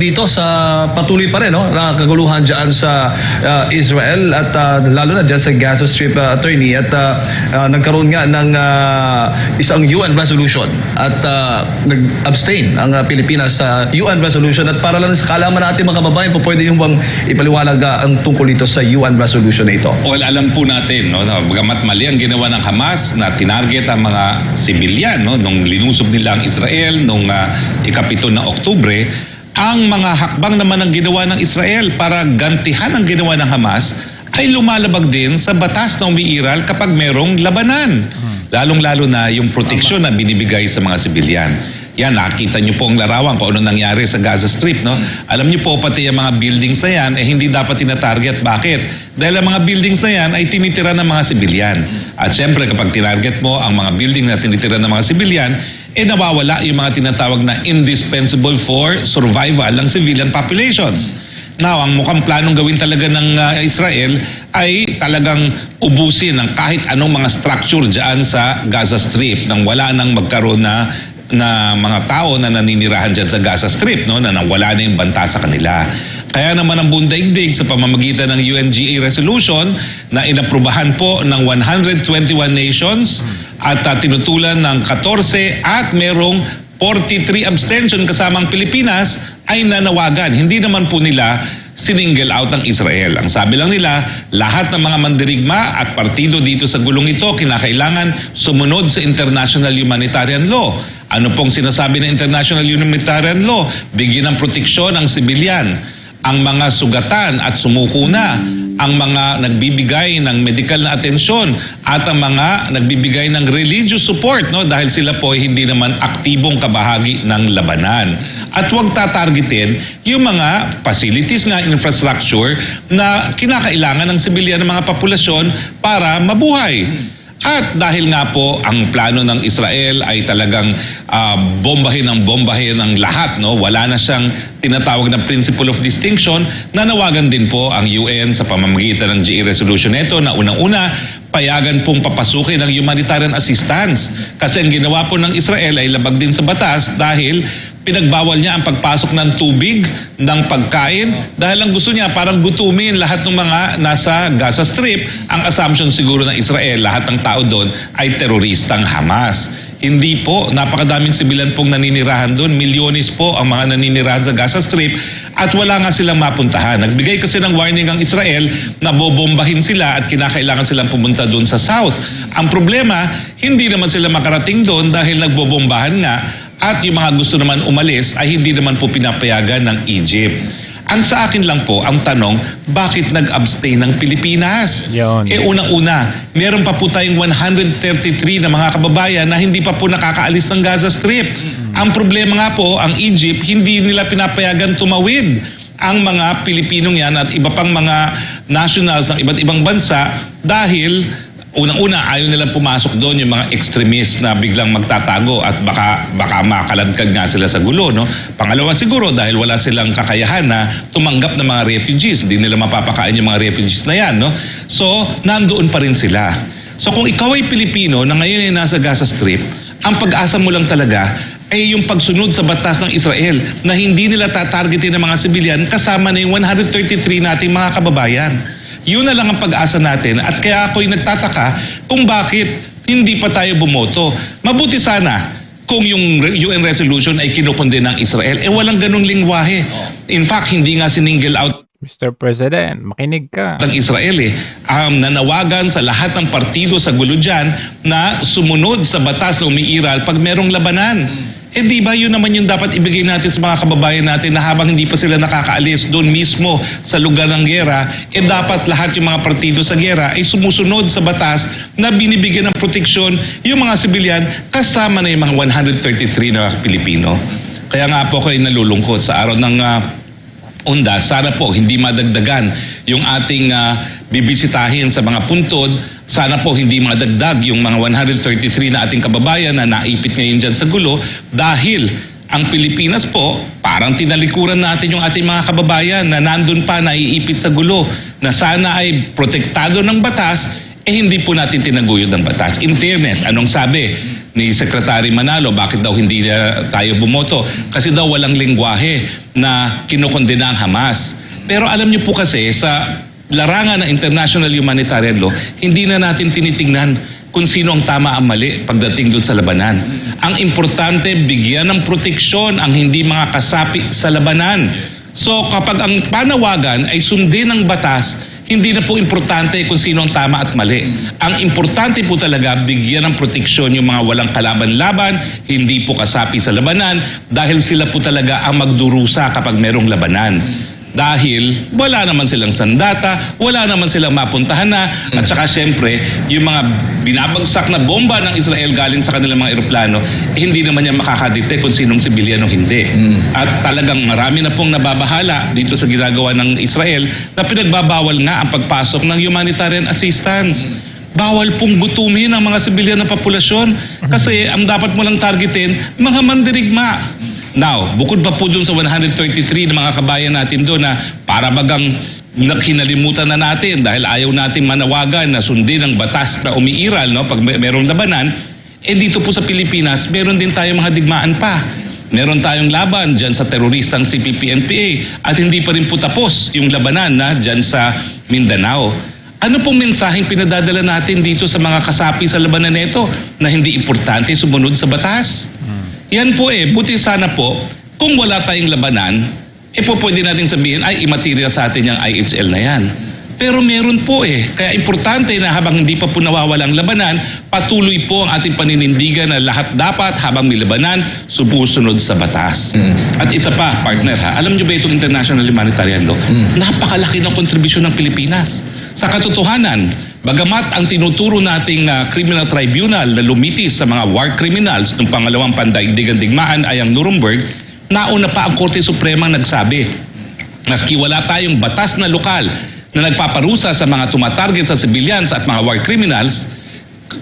Dito sa patuloy pa rin na kaguluhan dyan sa Israel at lalo na dyan sa Gaza Strip, attorney, at nagkaroon nga ng isang UN resolution at nag-abstain ang Pilipinas sa UN resolution. At para lang sa kaalaman natin mga kababayan, pwede yung bang ipaliwanag ang tungkol dito sa UN resolution na ito? Well, alam po natin, bagamat mali ang ginawa ng Hamas na tinarget ang mga sibilyan nung linusob nila ang Israel nung ika-7 ng Oktubre, ang mga hakbang naman ang ginawa ng Israel para gantihan ang ginawa ng Hamas ay lumalabag din sa batas na umiiral kapag merong labanan. Lalong-lalo na yung proteksyon na binibigay sa mga sibilyan. Yan, nakita niyo po ang larawan kung ano nangyari sa Gaza Strip. Alam niyo po, pati yung mga buildings na yan, hindi dapat tinatarget. Bakit? Dahil ang mga buildings na yan ay tinitira ng mga sibilyan. At syempre, kapag tinarget mo ang mga building na tinitira ng mga sibilyan, nawawala yung mga tinatawag na indispensable for survival ng civilian populations. Now, ang mukhang planong gawin talaga ng Israel ay talagang ubusin ng kahit anong mga structure dyan sa Gaza Strip nang wala nang magkaroon na mga tao na naninirahan dyan sa Gaza Strip, na nawala na yung banta sa kanila. Kaya naman ang buong daigdig sa pamamagitan ng UNGA resolution na inaprubahan po ng 121 nations at tinutulan ng 14 at merong 43 abstention kasamang Pilipinas ay nanawagan. Hindi naman po nila sininggle out ang Israel. Ang sabi lang nila, lahat ng mga mandirigma at partido dito sa gulong ito kinakailangan sumunod sa international humanitarian law. Ano pong sinasabi ng international humanitarian law? Bigyan ng proteksyon ang sibilyan, ang mga sugatan at sumuko na, ang mga nagbibigay ng medical na atensyon at ang mga nagbibigay ng religious support dahil sila po hindi naman aktibong kabahagi ng labanan. At huwag tatargetin yung mga facilities na infrastructure na kinakailangan ng sibilyan ng mga populasyon para mabuhay. At dahil nga po ang plano ng Israel ay talagang bombahin ang lahat, wala na siyang tinatawag na principle of distinction, nanawagan din po ang UN sa pamamagitan ng GA resolution nito na unang-una payagan pong papasukin ng humanitarian assistance. Kasi ang ginawa po ng Israel ay labag din sa batas dahil pinagbawal niya ang pagpasok ng tubig, ng pagkain, dahil ang gusto niya parang gutumin lahat ng mga nasa Gaza Strip. Ang assumption siguro ng Israel, lahat ng tao doon ay teroristang Hamas. Hindi po, napakadaming sibilan pong naninirahan doon. Milyones po ang mga naninirahan sa Gaza Strip at wala nga silang mapuntahan. Nagbigay kasi ng warning ang Israel na bobombahin sila at kinakailangan silang pumunta doon sa south. Ang problema, hindi naman sila makarating doon dahil nagbobombahan nga at yung mga gusto naman umalis ay hindi naman po pinapayagan ng Egypt. Ang sa akin lang po, ang tanong, bakit nag-abstain ng Pilipinas? Unang-una, meron pa po tayong 133 na mga kababayan na hindi pa po nakakaalis ng Gaza Strip. Ang problema nga po, ang Egypt, hindi nila pinapayagan tumawid ang mga Pilipinong yan at iba pang mga nationals ng iba't ibang bansa dahil unang-una, ayaw nilang pumasok doon yung mga extremist na biglang magtatago at baka makaladkad nga sila sa gulo. Pangalawa siguro dahil wala silang kakayahan na tumanggap ng mga refugees. Hindi nila mapapakain yung mga refugees na yan. So, nandoon pa rin sila. So, kung ikaw ay Pilipino na ngayon ay nasa Gaza Strip, ang pag-asa mo lang talaga ay yung pagsunod sa batas ng Israel na hindi nila tatargetin ng mga sibilyan kasama na yung 133 nating mga kababayan. Yun na lang ang pag-asa natin at kaya ako'y nagtataka kung bakit hindi pa tayo bumoto. Mabuti sana kung yung UN resolution ay kinukundi ng Israel. Walang ganung lingwahe. In fact, hindi nga sininggle out Mr. President, makinig ka. ng Israel nanawagan sa lahat ng partido sa gulo dyan na sumunod sa batas na umiiral pag merong labanan. Di ba yun naman yung dapat ibigay natin sa mga kababayan natin na habang hindi pa sila nakakaalis doon mismo sa lugar ng gera, dapat lahat yung mga partido sa gera ay sumusunod sa batas na binibigyan ng proteksyon yung mga sibilyan kasama na yung mga 133 na Pilipino. Kaya nga po ako ay nalulungkot sa araw ng Undas, sana po hindi madagdagan yung ating bibisitahin sa mga puntod. Sana po hindi madagdag yung mga 133 na ating kababayan na naipit ngayon dyan sa gulo dahil ang Pilipinas po, parang tinalikuran natin yung ating mga kababayan na nandun pa naiipit sa gulo na sana ay protektado ng batas hindi po natin tinaguyod ng batas. In fairness, anong sabi ni Secretary Manalo, bakit daw hindi tayo bumoto? Kasi daw walang lengguwahe na kinukondena ang Hamas. Pero alam niyo po kasi sa larangan ng international humanitarian law, hindi na natin tinitingnan kung sino ang tama ang mali pagdating doon sa labanan. Ang importante, bigyan ng proteksyon ang hindi mga kasapi sa labanan. So kapag ang panawagan ay sundin ng batas, hindi na po importante kung sino ang tama at mali. Ang importante po talaga, bigyan ng proteksyon yung mga walang kalaban-laban, hindi po kasapi sa labanan, dahil sila po talaga ang magdurusa kapag merong labanan. Dahil wala naman silang sandata, wala naman silang mapuntahan na, at saka syempre, yung mga binabagsak na bomba ng Israel galing sa kanilang mga eroplano, hindi naman yan makakadite kung sinong sibilyan o hindi. At talagang marami na pong nababahala dito sa ginagawa ng Israel na pinagbabawal nga ang pagpasok ng humanitarian assistance. Bawal pong gutumin ang mga sibilyan na populasyon kasi ang dapat mo lang targetin, mga mandirigma. Now, bukod pa po dun sa 133 na mga kabayan natin doon na para bagang kinalimutan na natin dahil ayaw natin manawagan na sundin ang batas na umiiral, no, pag merong labanan, dito po sa Pilipinas, meron din tayong mga digmaan pa. Meron tayong laban dyan sa teroristang CPP-NPA at hindi pa rin po tapos yung labanan na dyan sa Mindanao. Ano pong mensaheng pinadadala natin dito sa mga kasapi sa labanan nito na hindi importante sumunod sa batas? Yan po buti sana po, kung wala tayong labanan, po pwede natin sabihin, ay immaterial sa atin yung IHL na yan. Pero meron po Kaya importante na habang hindi pa po nawawala ang labanan, patuloy po ang ating paninindigan na lahat dapat habang may labanan, sumusunod sa batas. At isa pa, partner alam nyo ba itong international humanitarian law? Napakalaki ng kontribusyon ng Pilipinas. Sa katotohanan, bagamat ang tinuturo nating criminal tribunal na lumitis sa mga war criminals ng pangalawang pandaigdigang digmaan ay ang Nuremberg, nauna pa ang Korte Suprema nagsabi, maski wala tayong batas na lokal na nagpaparusa sa mga tumatarget sa civilians at mga war criminals,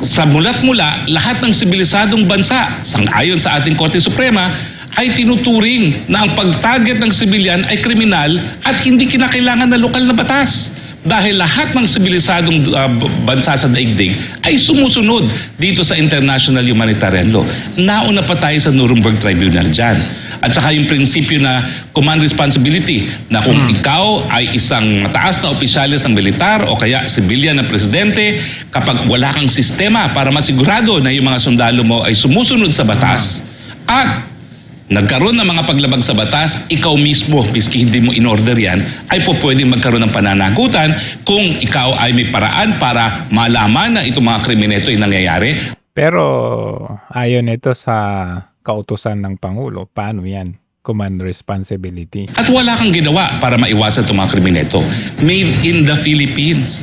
sa mula't mula, lahat ng sibilisadong bansa, sang-ayon sa ating Korte Suprema, ay tinuturing na ang pag-target ng civilian ay kriminal at hindi kinakailangan na lokal na batas. Dahil lahat ng sibilisadong bansa sa daigdig ay sumusunod dito sa international humanitarian law. Nauna pa tayo sa Nuremberg Tribunal dyan. At saka yung prinsipyo na command responsibility na kung ikaw ay isang mataas na opisyalis ng militar o kaya sibilyan ng presidente, kapag wala kang sistema para masigurado na yung mga sundalo mo ay sumusunod sa batas at nagkaroon ng mga paglabag sa batas, ikaw mismo, miski hindi mo in-order yan, ay po pwedeng magkaroon ng pananagutan kung ikaw ay may paraan para malaman na itong mga krimen ito ay nangyayari. Pero ayon ito sa kautusan ng Pangulo, paano yan? Command responsibility. At wala kang ginawa para maiwasan itong mga krimen ito. Made in the Philippines.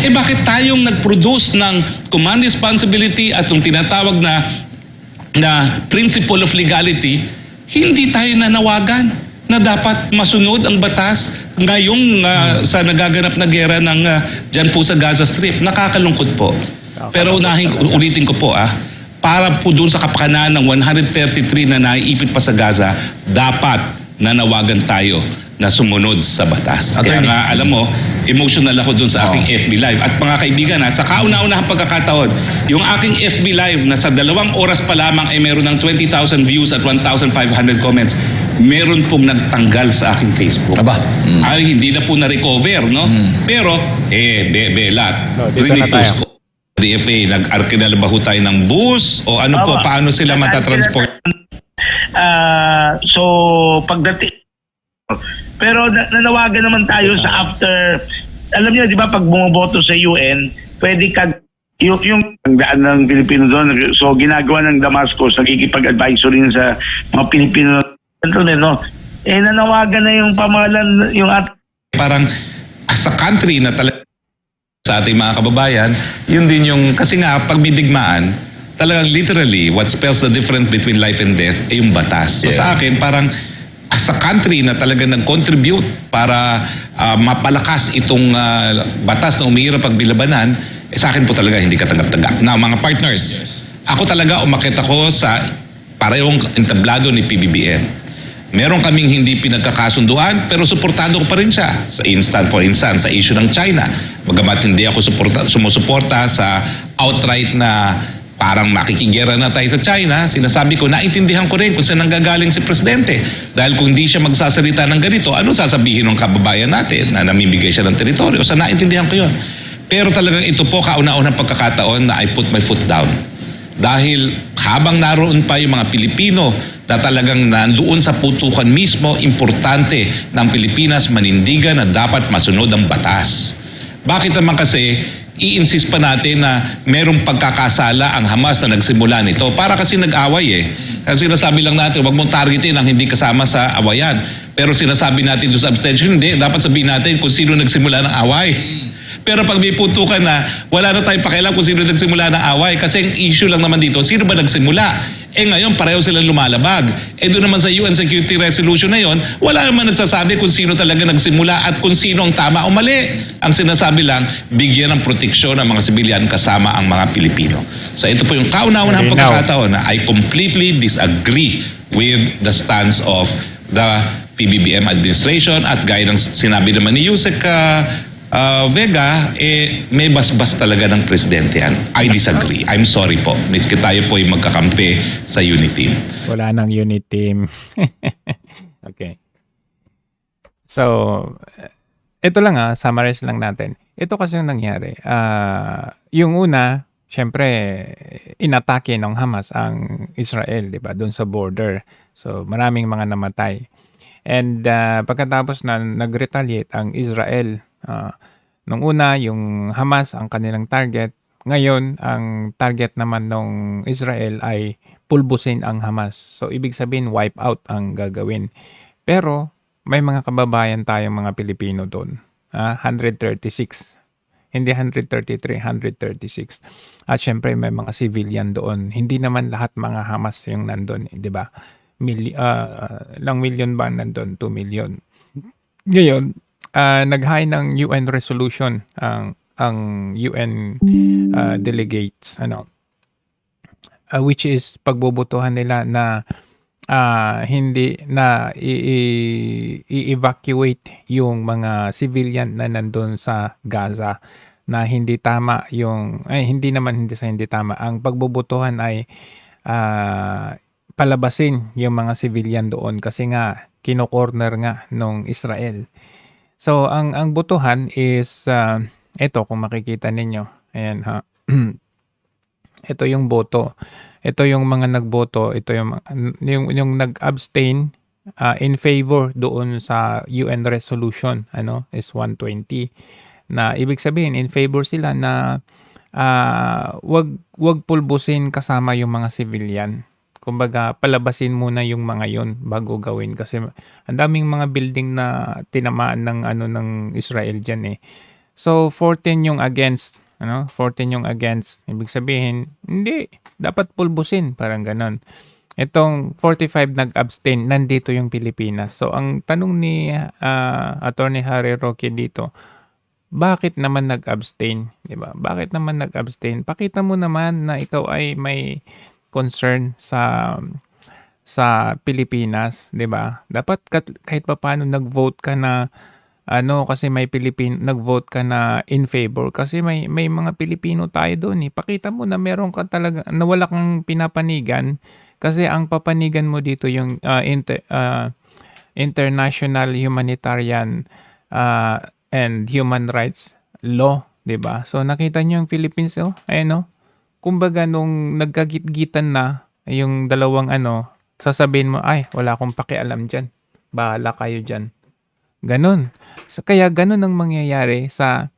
Bakit tayong nag-produce ng command responsibility at yung tinatawag na principle of legality, hindi tayo nanawagan na dapat masunod ang batas ngayong sa nagaganap na gera ng dyan po sa Gaza Strip. Nakakalungkot po. Pero ulitin ko po para po doon sa kapakanan ng 133 na naiipit pa sa Gaza, dapat nanawagan tayo na sumunod sa batas. Kaya nga, alam mo, emotional ako dun sa aking FB Live. At mga kaibigan, sa kauna-unahang pagkakataon, yung aking FB Live na sa 2 oras pa lamang ay meron ng 20,000 views at 1,500 comments. Meron pong nagtanggal sa aking Facebook. Ay, hindi na po na-recover, no? Pero, belat. Dito na tayo. Ko. DFA, nag-arkinal ba ho tayo ng bus? O ano po, paano sila matatransport? So, pagdating... Pero nanawagan naman tayo sa after, alam niyo, di ba, pag bumoboto sa UN, pwede yung daan ng Pilipino doon, so ginagawa ng Damascus, nagkikipag-advisor rin sa mga Pilipino, no? Nanawagan na yung pamahalan, yung parang as a country na talaga sa ating mga kababayan, yun din yung, kasi nga, pag may digmaan, talagang literally, what spells the difference between life and death ay yung batas. So sa akin, parang as a country na talaga nag-contribute para mapalakas itong batas na umihirap pagbilabanan, sa akin po talaga hindi katanggap-tanggap. Now, mga partners, ako talaga umakit ako sa parehong entablado ni PBBM. Meron kaming hindi pinagkakasunduan pero suportado ko pa rin siya. For instance, sa issue ng China. Bagamat hindi ako sumusuporta sa outright na parang makikigera na tayo sa China, sinasabi ko, naintindihan ko rin kung saan nanggagaling si Presidente. Dahil kung hindi siya magsasalita ng ganito, ano sasabihin ng kababayan natin na namimigay siya ng teritoryo? So naintindihan ko yun. Pero talagang ito po kauna-unang pagkakataon na I put my foot down. Dahil habang naroon pa yung mga Pilipino na talagang nandoon sa putukan mismo, importante ng Pilipinas manindigan na dapat masunod ang batas. Bakit naman kasi i-insist pa natin na merong pagkakasala ang Hamas na nagsimula nito? Para kasi nag-away eh. Kasi sinasabi lang natin, huwag mong targetin ang hindi kasama sa awayan. Pero sinasabi natin doon sa abstention, hindi. Dapat sabihin natin kung sino nagsimula ng away. Pero pag may putukan na, wala na tayong pakialam kung sino nagsimula ng away. Kasi ang issue lang naman dito, sino ba nagsimula? Ngayon, pareho silang lumalabag. Doon naman sa UN Security Resolution na yon, wala naman nagsasabi kung sino talaga nagsimula at kung sino ang tama o mali. Ang sinasabi lang, bigyan ng proteksyon ang mga sibilyan kasama ang mga Pilipino. So ito po yung kauna-unahang pagkakataon na I completely disagree with the stance of the PBBM administration at gaya ng sinabi naman ni Yusek Vega, may basbas talaga ng presidente yan. I disagree. I'm sorry po. Miski tayo po ay magkakampi sa unit team. Wala nang unit team. Okay. So, ito lang summarize lang natin. Ito kasi yung nangyari. Yung una, syempre, inatake ng Hamas ang Israel, di ba? Doon sa border. So, maraming mga namatay. And pagkatapos na nag-retaliate ang Israel, nung una, yung Hamas ang kanilang target. Ngayon, ang target naman ng Israel ay pulbusin ang Hamas. So, ibig sabihin, wipe out ang gagawin. Pero, may mga kababayan tayong mga Pilipino doon. 136. Hindi 133, 136. At syempre, may mga civilian doon. Hindi naman lahat mga Hamas yung nandun, di ba? Ilang million ba nandun? 2 million. Ngayon, nag-high ng UN resolution ang UN delegates which is pagbobotohan nila na hindi na i-evacuate yung mga civilian na nandun sa Gaza, na hindi tama yung hindi tama ang pagbobotohan ay palabasin yung mga civilian doon kasi nga kino-corner nga nung Israel. So, ang botohan is, ito kung makikita ninyo. Ayan ito yung boto. Ito yung mga nagboto. Ito yung nag-abstain in favor doon sa UN resolution. Is 120. Na ibig sabihin, in favor sila na wag pulbusin kasama yung mga civilian. Kumbaga, palabasin muna yung mga yon bago gawin kasi ang daming mga building na tinamaan ng Israel diyan eh. So 14 yung against, 14 yung against. Ibig sabihin, hindi dapat pulbusin, parang ganon. Itong 45 nag-abstain, nandito yung Pilipinas. So ang tanong ni Attorney Harry Roque dito, bakit naman nag-abstain, 'di ba? Bakit naman nag-abstain? Pakita mo naman na ikaw ay may concern sa Pilipinas, 'di ba? Dapat kahit papaano nag-vote ka na kasi may nag-vote ka na in favor kasi may mga Pilipino tayo doon eh. Pakita mo na meron ka talaga na wala kang pinapanigan kasi ang papanigan mo dito yung international humanitarian and human rights law, 'di ba? So nakita niyo yung Philippines kumbaga nung nagkagit-gitan na yung dalawang sasabihin mo, ay, wala akong pakialam dyan. Bahala kayo dyan. Ganon. So, kaya ganon ang mangyayari sa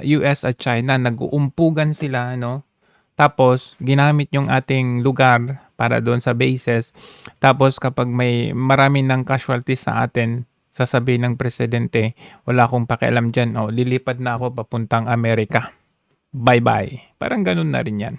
US at China. Nag-uumpugan sila, Tapos, ginamit yung ating lugar para doon sa bases. Tapos, kapag may marami ng casualties sa atin, sasabihin ng presidente, wala akong pakialam dyan. Lilipad na ako papuntang Amerika. Bye-bye. Parang ganun na rin yan.